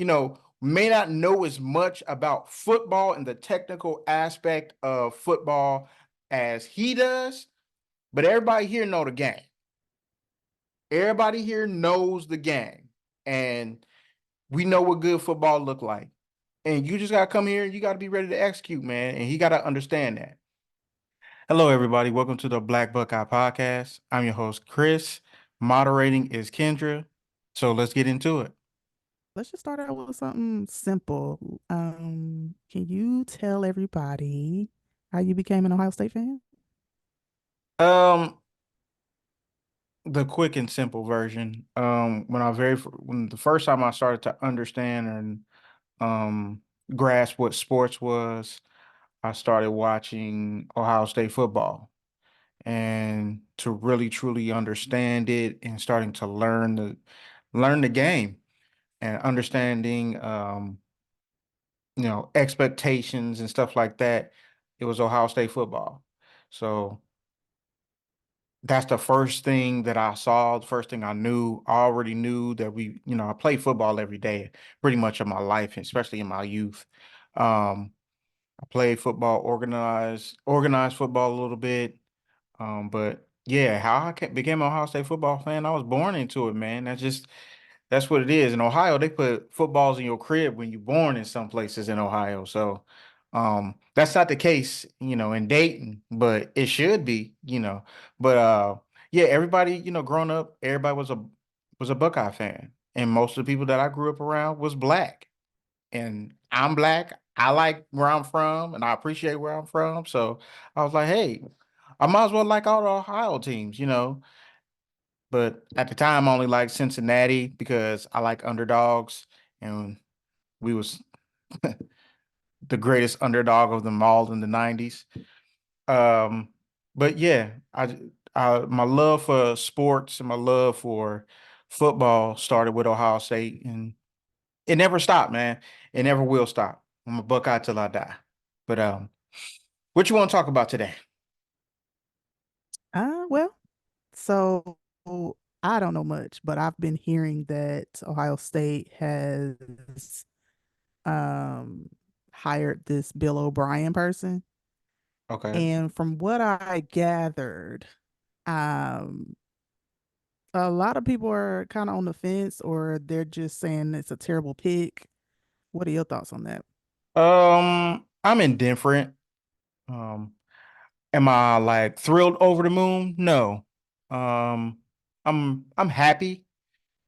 may not know as much about football and the technical aspect of football as he does, but everybody here know the game. Everybody here knows the game, and we know what good football look like. And you just gotta come here and you gotta be ready to execute, man. And he gotta understand that. Hello, everybody. Welcome to the Black Buckeye Podcast. I'm your host, Chris. Moderating is Kendra. So let's get into it. Let's just start out with something simple. Can you tell everybody how you became an Ohio State fan? Um, the quick and simple version. When the first time I started to understand and um grasp what sports was, I started watching Ohio State football. And to really truly understand it and starting to learn the game and understanding expectations and stuff like that, it was Ohio State football. So that's the first thing that I saw, the first thing I knew. I already knew that I played football every day, pretty much of my life, especially in my youth. Um, I played football, organized football a little bit. But yeah, how became an Ohio State football fan, I was born into it, man. That's what it is. In Ohio, they put footballs in your crib when you're born in some places in Ohio. So that's not the case, in Dayton, but it should be. But yeah, everybody, growing up, everybody was a Buckeye fan. And most of the people that I grew up around was black. And I'm black. I like where I'm from and I appreciate where I'm from. So I was like, hey, I might as well like all the Ohio teams. But at the time, I only liked Cincinnati because I like underdogs, and we was the greatest underdog of them all in the '90s. Um, but yeah, my love for sports and my love for football started with Ohio State, and it never stopped, man. It never will stop. I'm a Buckeye till I die. But what you want to talk about today? Well, so I don't know much, but I've been hearing that Ohio State has um hired this Bill O'Brien person. Okay. And from what I gathered, um a lot of people are kind of on the fence or they're just saying it's a terrible pick. What are your thoughts on that? I'm indifferent. Um, Am I like thrilled over the moon? No. Um, I'm happy.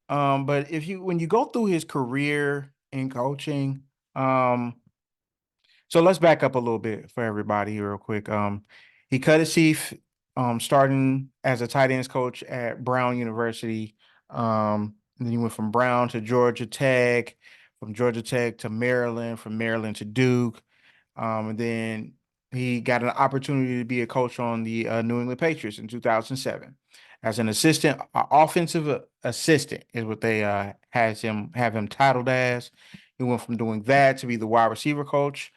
But if you when you go through his career in coaching, so let's back up a little bit for everybody real quick. He cut his teeth starting as a tight ends coach at Brown University. And then he went from Brown to Georgia Tech, from Georgia Tech to Maryland, from Maryland to Duke. And then he got an opportunity to be a coach on the New England Patriots in 2007 as an assistant, offensive assistant is what they have him titled as. He went from doing that to be the wide receiver coach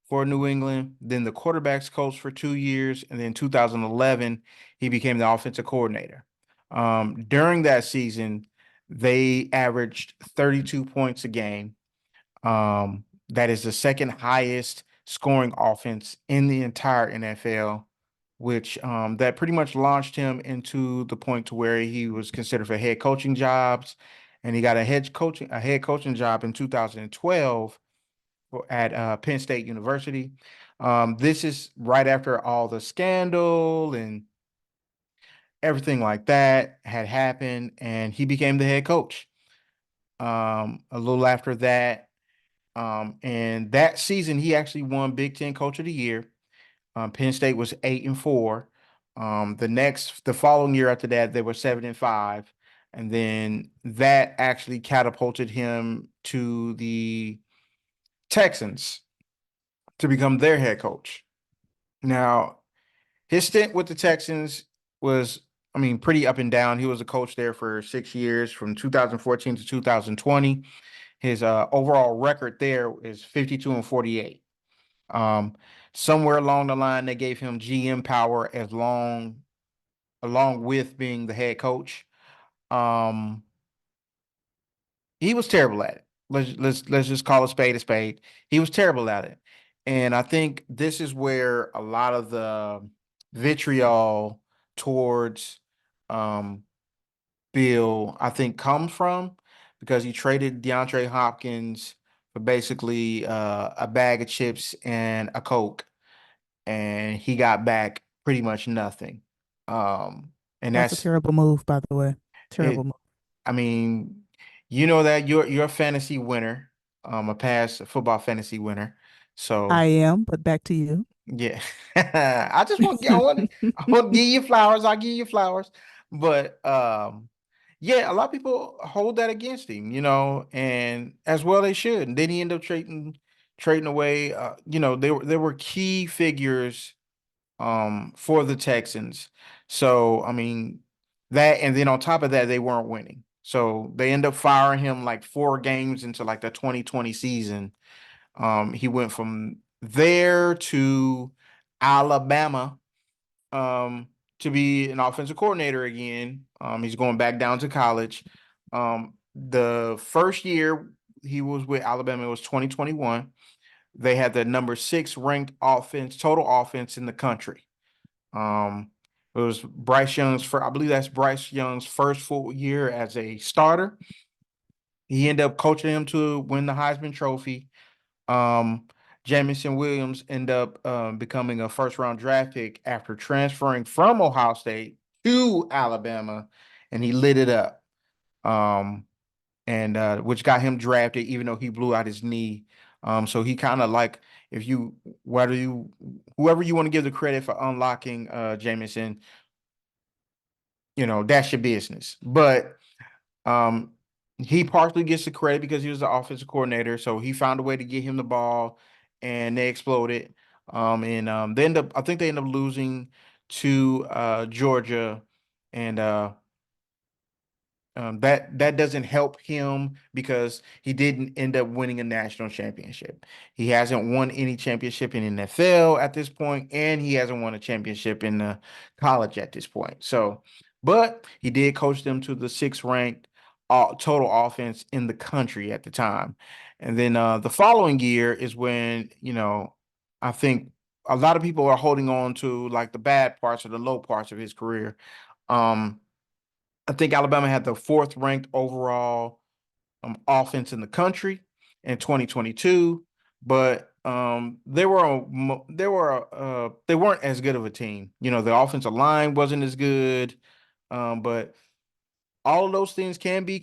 for New England, then the quarterbacks coach for 2 years, and then 2011 he became the offensive coordinator. During that season, they averaged 32 points a game. That is the second highest scoring offense in the entire NFL, which that pretty much launched him into the point to where he was considered for head coaching jobs, and he got a head coaching job in 2012 at Penn State University. This is right after all the scandal and everything like that had happened, and he became the head coach. A little after that, and that season, he actually won Big Ten Coach of the Year. Penn State was 8-4. The following year after that, they were 7-5, and then that actually catapulted him to the Texans to become their head coach. Now, his stint with the Texans was, I mean, pretty up and down. He was a coach there for 6 years, from 2014 to 2020. His overall record there is 52-48. Um, Somewhere along the line, they gave him GM power along with being the head coach. Um, he was terrible at it. Let's just call a spade a spade. He was terrible at it. And I think this is where a lot of the vitriol towards um Bill, I think, comes from because he traded DeAndre Hopkins for basically a bag of chips and a Coke, and he got back pretty much nothing. And That's a that's terrible move, by the way. Terrible it. move. I mean, you know that you're a fantasy winner, a past football fantasy winner. I So am, but back to you. yeah, I want to give you flowers. I'll give you flowers, but yeah, a lot of people hold that against him, and as well they should. And then he ended up trading away. There were key figures for the Texans. So I mean that, and then on top of that, they weren't winning. So they end up firing him like 4 games into like the 2020 season. He went from there to Alabama to be an offensive coordinator again. He's going back down to college. The first year he was with Alabama, it was 2021. They had the number 6 ranked offense, total offense in the country. It was Bryce Young's I believe that's Bryce Young's first full year as a starter. He ended up coaching him to win the Heisman Trophy. Um, Jamison Williams ended up becoming a first round draft pick after transferring from Ohio State to Alabama, and he lit it up. Um, and which got him drafted, even though he blew out his knee. So he kind of like if you whether you whoever you want to give the credit for unlocking Jamison, that's your business. But um, he partially gets the credit because he was the offensive coordinator, so he found a way to get him the ball, and they exploded. And I think they end up losing to Georgia, and that doesn't help him because he didn't end up winning a national championship. He hasn't won any championship in NFL at this point, and he hasn't won a championship in college at this point. So, but he did coach them to the 6th ranked total offense in the country at the time. And then the following year is when I think a lot of people are holding on to like the bad parts or the low parts of his career. Um, I think Alabama had the 4th ranked overall offense in the country in 2022, but they weren't as good of a team. The offensive line wasn't as good, but all of those things can be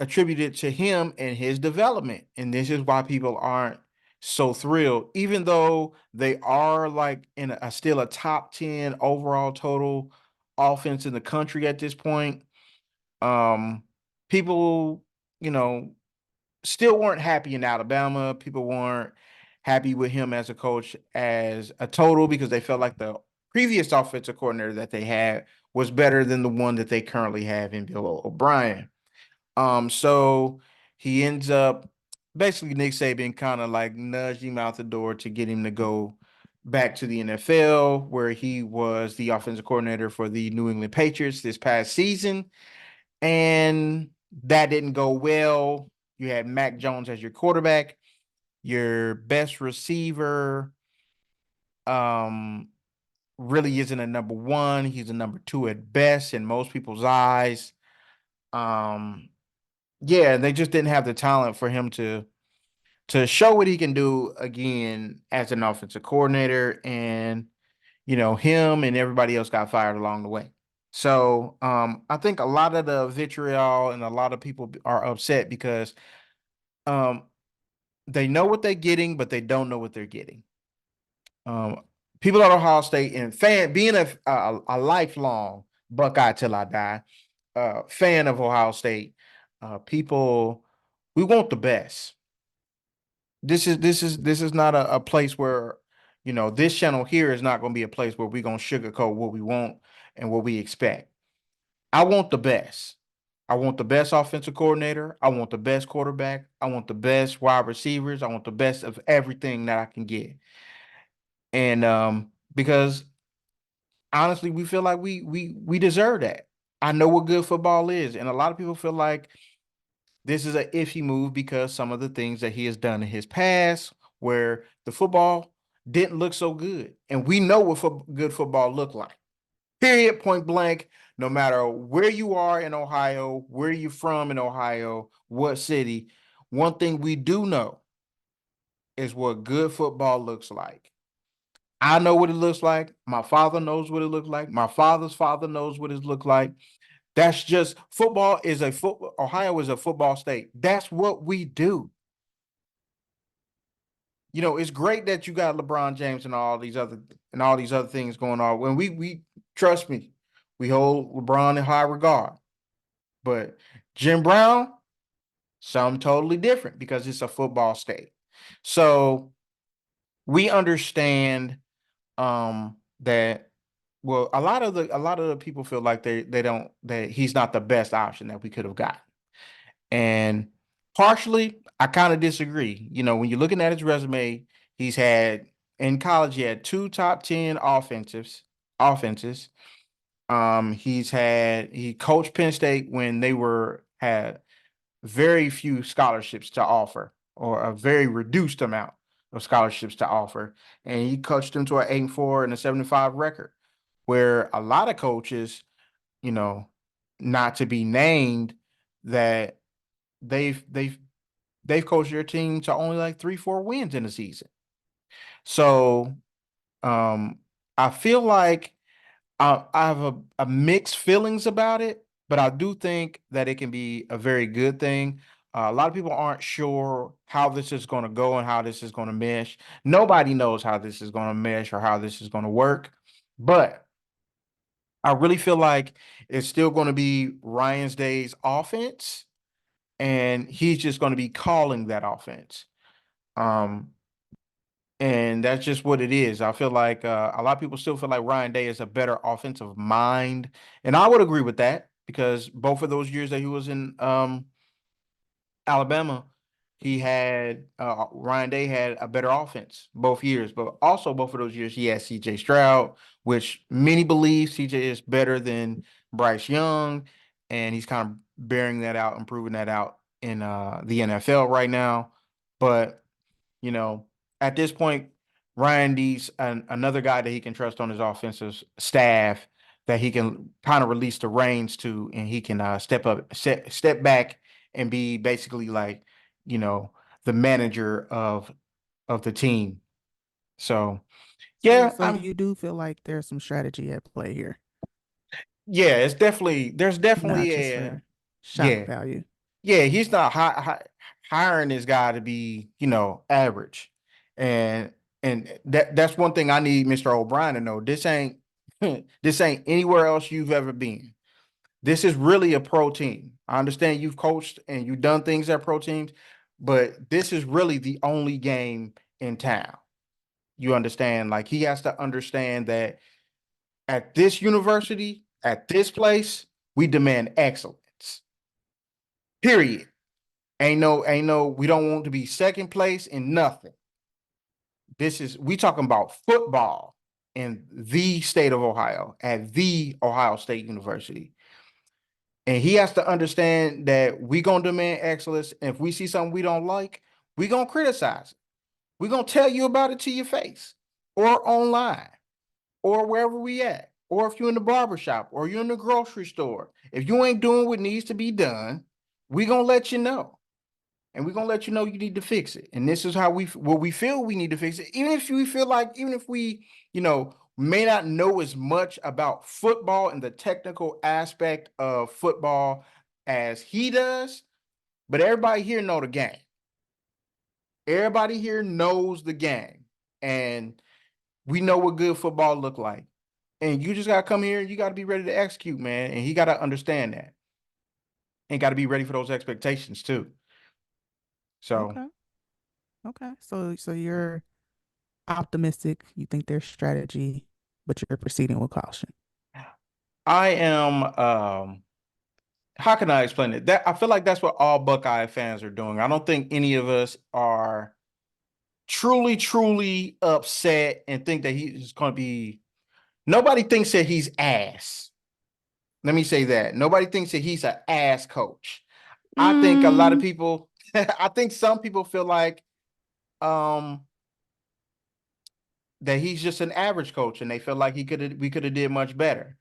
attributed to him and his development, and this is why people aren't so thrilled, even though they are like in still a top 10 overall total offense in the country at this point. um, People, you know, still weren't happy in Alabama. People weren't happy with him as a coach as a total because they felt like the previous offensive coordinator that they had was better than the one that they currently have in Bill O'Brien. So he ends up basically Nick Saban kind of like nudged him out the door to get him to go back to the NFL, where he was the offensive coordinator for the New England Patriots this past season, and that didn't go well. You had Mac Jones as your quarterback, your best receiver. Um, really isn't a number one. He's a number two at best in most people's eyes. Um, yeah, they just didn't have the talent for him to show what he can do again as an offensive coordinator, and him and everybody else got fired along the way. So I think a lot of the vitriol and a lot of people are upset because um, they know what they're getting, but they don't know what they're getting. Um, People at Ohio State and being a lifelong Buckeye till I die fan of Ohio State, people, we want the best. This is not a place where this channel here is not going to be a place where we're going to sugarcoat what we want and what we expect. I want the best. I want the best offensive coordinator. I want the best quarterback. I want the best wide receivers. I want the best of everything that I can get. And because honestly, we feel like we deserve that. I know what good football is, and a lot of people feel like This is an iffy move because some of the things that he has done in his past, where the football didn't look so good, and we know what good football look like. Period. Point blank. No matter where you are in Ohio, where you from in Ohio, what city, one thing we do know is what good football looks like. I know what it looks like. My father knows what it looks like. My father's father knows what it looks like. That's just football is a football. Ohio is a football state. That's what we do. It's great that you got LeBron James and all these other things going on. When we trust me, we hold LeBron in high regard. But Jim Brown, something totally different because it's a football state. So we understand that well, a lot of the people feel like they don't that he's not the best option that we could have gotten. And partially, I kind of disagree. When you're looking at his resume, he's had in college, he had two top 10 offenses. He coached Penn State when they had very few scholarships to offer, or a very reduced amount of scholarships to offer. And he coached them to an 8-4 and a 75 record, where a lot of coaches, you know, not to be named, that they've they've they've coached their team to only like 3-4 wins in a season. So um I feel like I have a mixed feelings about it, but I do think that it can be a very good thing. A lot of people aren't sure how this is going to go and how this is going to mesh. Nobody knows how this is going to mesh or how this is going to work, but I really feel like it's still going to be Ryan's Day's offense, and he's just going to be calling that offense. Um, and that's just what it is. I feel like a lot of people still feel like Ryan Day is a better offensive mind, and I would agree with that because both of those years that he was in Alabama, he had Ryan Day had a better offense both years, but also both of those years he had C.J. Stroud, which many believe C.J. is better than Bryce Young, and he's kind of bearing that out and proving that out in the NFL right now. But you know, at this point, Ryan needs another guy that he can trust on his offensive staff, that he can kind of release the reins to, and he can step back and be basically like, you know, the manager of the team. So So yeah, so you do feel like there's some strategy at play here, yeah, there's not definitely just a for shock yeah. value. Yeah, he's not hiring this guy to be, average. And that's one thing I need Mr. O'Brien to know. This ain't this ain't anywhere else you've ever been. This is really a pro team. I understand you've coached and you've done things at pro teams, but this is really the only game in town. You understand? Like, he has to understand that at this university, at this place, we demand excellence. Period. Ain't no, we don't want to be second place in nothing. We talking about football in the state of Ohio at the Ohio State University. And he has to understand that we gonna demand excellence. And if we see something we don't like, we gonna criticize it. We gonna tell you about it to your face, or online, or wherever we at. Or if you're in the barbershop or you're in the grocery store. If you ain't doing what needs to be done, we gonna let you know. And we're gonna let you know you need to fix it. And this is how we feel we need to fix it. Even if we, may not know as much about football and the technical aspect of football as he does, but everybody here know the game. Everybody here knows the game. And we know what good football look like. And you just gotta come here and you gotta be ready to execute, man. And he gotta understand that. And gotta be ready for those expectations too. So Okay. Okay. So you're optimistic. You think there's strategy, but you're proceeding with caution. I am how can I explain it? That I feel like that's what all Buckeye fans are doing. I don't think any of us are truly, truly upset and think that he's going to be. Nobody thinks that he's ass. Let me say that. Nobody thinks that he's an ass coach. I think a lot of Mm, people, I think some people feel like um that he's just an average coach and they feel like he could have we could have did much better.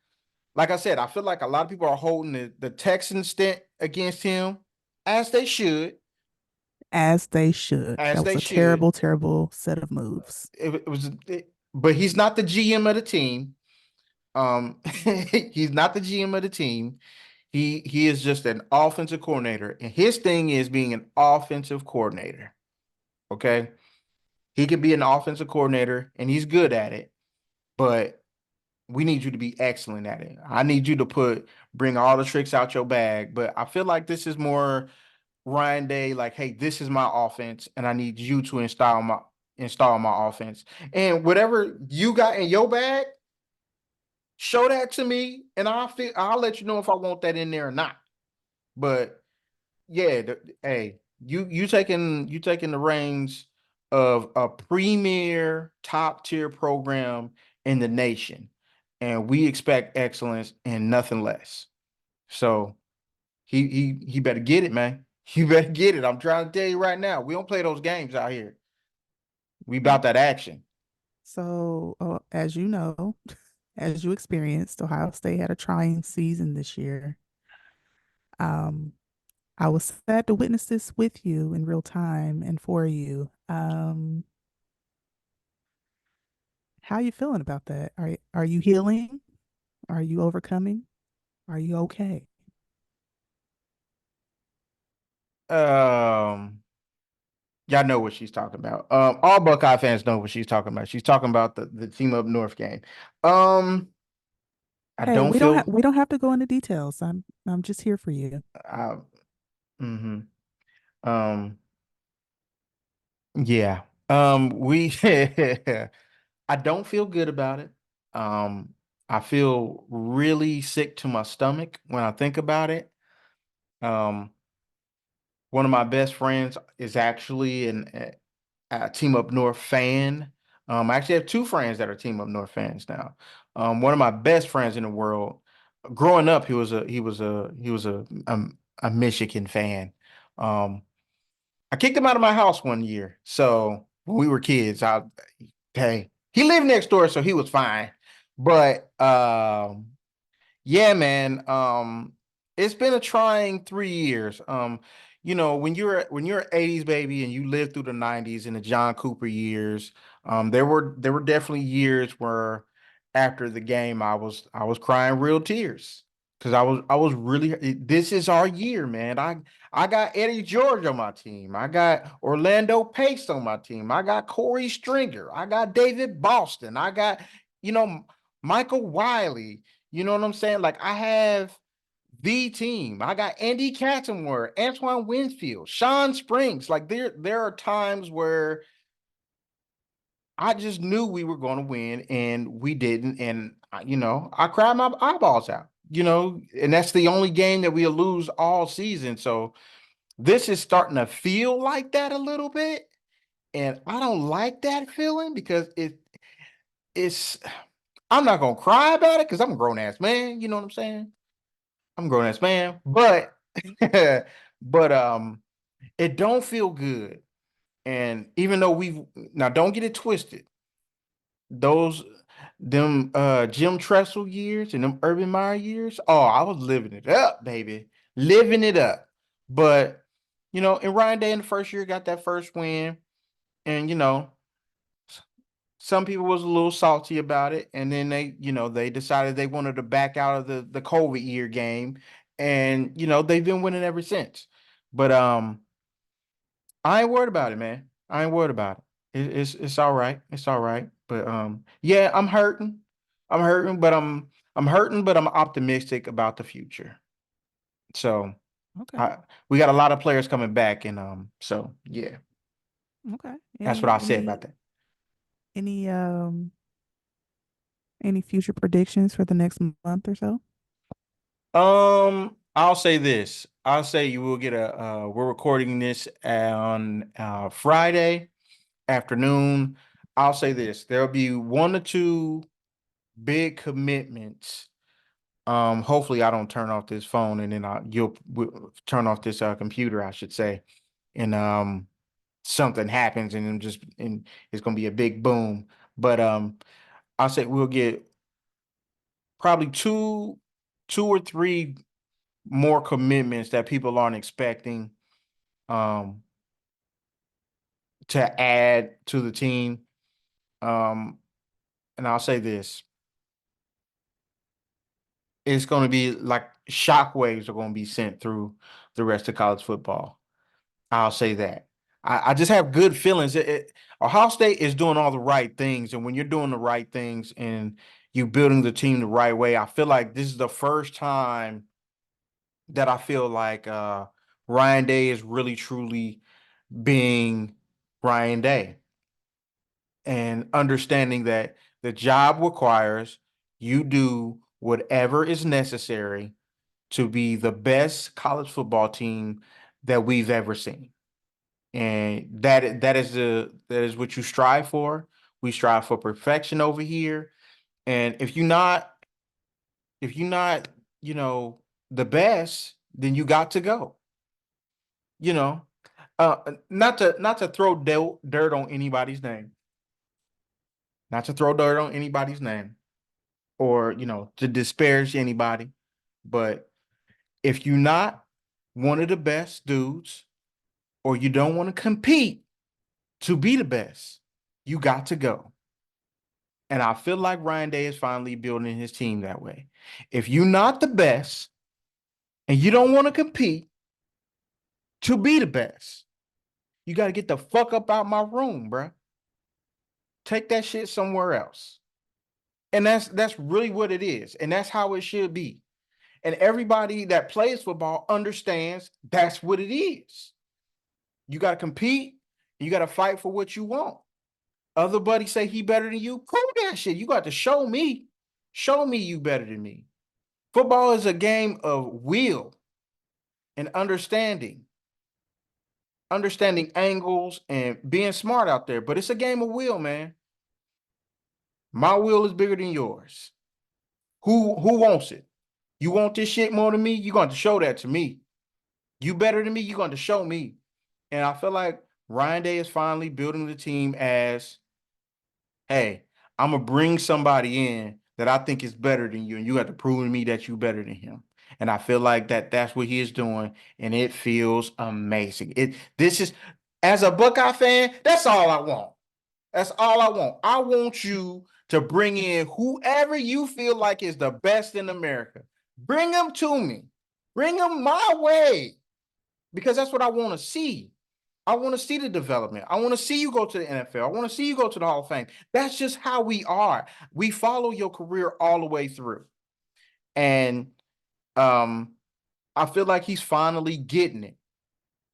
Like I said, I feel like a lot of people are holding the Texans stint against him, as they should, as they should. as That was they a should. terrible, terrible set of moves. But he's not the GM of the team. He's not the GM of the team. He is just an offensive coordinator, and his thing is being an offensive coordinator. Okay, he could be an offensive coordinator, and he's good at it. But we need you to be excellent at it. I need you to bring all the tricks out your bag. But I feel like this is more Ryan Day, like, hey, this is my offense, and I need you to install my offense. And whatever you got in your bag, show that to me, and I'll let you know if I want that in there or not. But yeah, hey, you taking the reins of a premier top tier program in the nation, and we expect excellence and nothing less. So he better get it, man. You better get it. I'm trying to tell you right now. We don't play those games out here. We Okay. about that action. So, as you know, as you experienced, Ohio State had a trying season this year. Um, I was sad to witness this with you in real time and for you. How are you feeling about that? Are you healing? Are you overcoming? Are you okay? Um, y'all know what she's talking about. All Buckeye fans know what she's talking about. She's talking about the team up north game. Um, I Hey, don't feel. we don't have to go into details. I'm just here for you. I, hmm yeah. We. I don't feel good about it. Um, I feel really sick to my stomach when I think about it. Um, one of my best friends is actually a Team Up North fan. I actually have two friends that are Team Up North fans now. One of my best friends in the world. Growing up, he was a Michigan fan. Um, I kicked him out of my house one year. So when we were kids, hey, he lived next door, so he was fine. But yeah, man. It's been a trying 3 years. When you're an 80s baby and you lived through the 90s and the John Cooper years, there were definitely years where after the game I was crying real tears. Because I was really this is our year, man. I got Eddie George on my team. I got Orlando Pace on my team. I got Corey Stringer. I got David Boston. I got, you know, Michael Wiley. You know what I'm saying? Like I have the team. I got Andy Katzenmoyer, Antoine Winfield, Sean Springs. Like there are times where I just knew we were going to win and we didn't. And I cried my eyeballs out. And that's the only game that we'll lose all season. So this is starting to feel like that a little bit. And I don't like that feeling because it's I'm not gonna cry about it because I'm a grown ass man. You know what I'm saying? I'm a grown ass man, but but it don't feel good. And even though we've now don't get it twisted, those them Jim Tressel years and them Urban Meyer years, oh, I was living it up, baby. Living it up. But and Ryan Day in the first year got that first win. And some people was a little salty about it, and then they decided they wanted to back out of the COVID year game, and they've been winning ever since. But I ain't worried about it, man. I ain't worried about it. It's all right. It's all right. But yeah, I'm hurting. I'm hurting, but I'm optimistic about the future. So Okay. I we got a lot of players coming back, and so yeah, Okay. that's what I'll say about that. Any any future predictions for the next month or so? I'll say this. I'll say you will get we're recording this on Friday afternoon. I'll say this. There'll be one or two big commitments Hopefully I don't turn off this phone and then you'll turn off this computer, I should say, and something happens and it's gonna be a big boom. But I'll say we'll get probably two or three more commitments that people aren't expecting um to add to the team. Um, and I'll say this, it's going to be like shockwaves are going to be sent through the rest of college football. I'll say that. I just have good feelings. Ohio State is doing all the right things, and when you're doing the right things and you building the team the right way, I feel like this is the first time that I feel like Ryan Day is really truly being Ryan Day and understanding that the job requires you do whatever is necessary to be the best college football team that we've ever seen. And that is what you strive for. We strive for perfection over here. And if you're not, you know, the best, then you got to go. You know, not to throw dirt on anybody's name, not to throw dirt on anybody's name, or to disparage anybody, but if you're not one of the best dudes or you don't want to compete to be the best, you got to go. And I feel like Ryan Day is finally building his team that way. If you're not the best and you don't want to compete to be the best, you got to get the fuck up out my room, bruh. Take that shit somewhere else. And that's really what it is. And that's how it should be. And everybody that plays football understands that's what it is. You got to compete. You got to fight for what you want. Other buddies say he better than you. Prove that shit. You got to show me. Show me you better than me. Football is a game of will and understanding angles and being smart out there. But it's a game of will, man. My will is bigger than yours. Who wants it? You want this shit more than me? You're going to show that to me. You better than me? You're going to show me. And I feel like Ryan Day is finally building the team as, hey, I'm gonna bring somebody in that I think is better than you, and you have to prove to me that you better than him. And I feel like that's what he is doing, and it feels amazing. This is as a Buckeye fan, that's all I want. That's all I want. I want you to bring in whoever you feel like is the best in America. Bring them to me. Bring them my way because that's what I want to see. I want to see the development. I want to see you go to the NFL. I want to see you go to the Hall of Fame. That's just how we are. We follow your career all the way through. And um, I feel like he's finally getting it.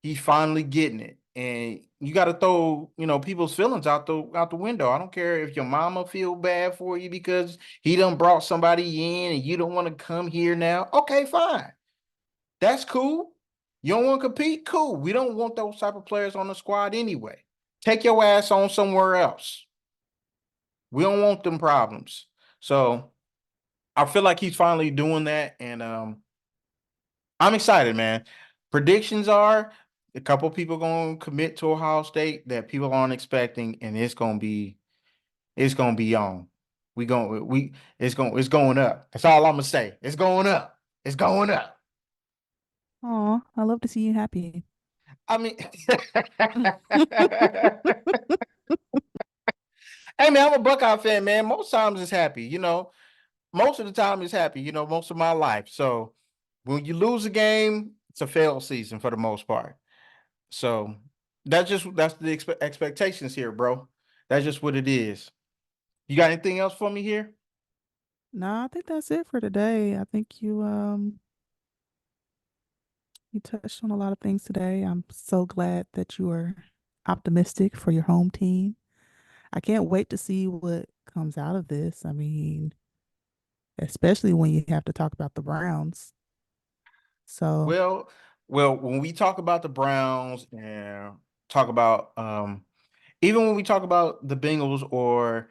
He's finally getting it. And you got to throw, people's feelings out the window. I don't care if your mama feel bad for you because he done brought somebody in and you don't want to come here now. Okay, fine. That's cool. You don't want to compete? Cool. We don't want those type of players on the squad anyway. Take your ass on somewhere else. We don't want them problems. So I feel like he's finally doing that, and I'm excited, man. Predictions are a couple people gonna commit to Ohio State that people aren't expecting, and it's gonna be on. It's going up. That's all I'm gonna say. It's going up. It's going up. Oh, I love to see you happy. I mean, hey man, I'm a Buckeye fan, man. Most times it's happy, Most of the time it's happy, most of my life. So when you lose a game, it's a failed season for the most part. So that's the expectations here, bro. That's just what it is. You got anything else for me here? No, I think that's it for today. I think you touched on a lot of things today. I'm so glad that you are optimistic for your home team. I can't wait to see what comes out of this. I mean, especially when you have to talk about the Browns. So, Well, well, when we talk about the Browns and talk about even when we talk about the Bengals or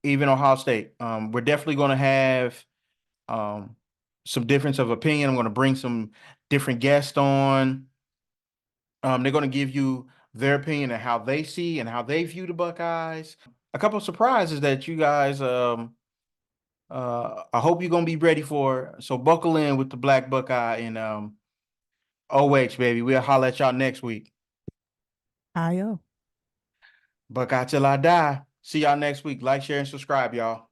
even Ohio State, we're definitely going to have um some difference of opinion. I'm going to bring some different guests on. They're going to give you their opinion and how they see and how they view the Buckeyes. A couple of surprises that you guys I hope you're gonna be ready for. So buckle in with the Black Buckeye and OH baby. We'll holler at y'all next week. IO. Buckeye till I die. See y'all next week. Like, share, and subscribe, y'all.